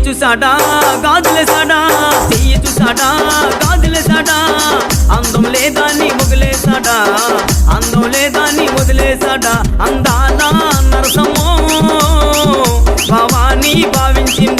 చూసాడా గాజులేసాడా, చెయ్యి చూసాడా గాజులేసాడా, అందం లేదాన్ని వదిలేసాడా, అందం లేదాన్ని వదిలేసాడా. అందాల నరసమ్మో భావాన్ని భావించిన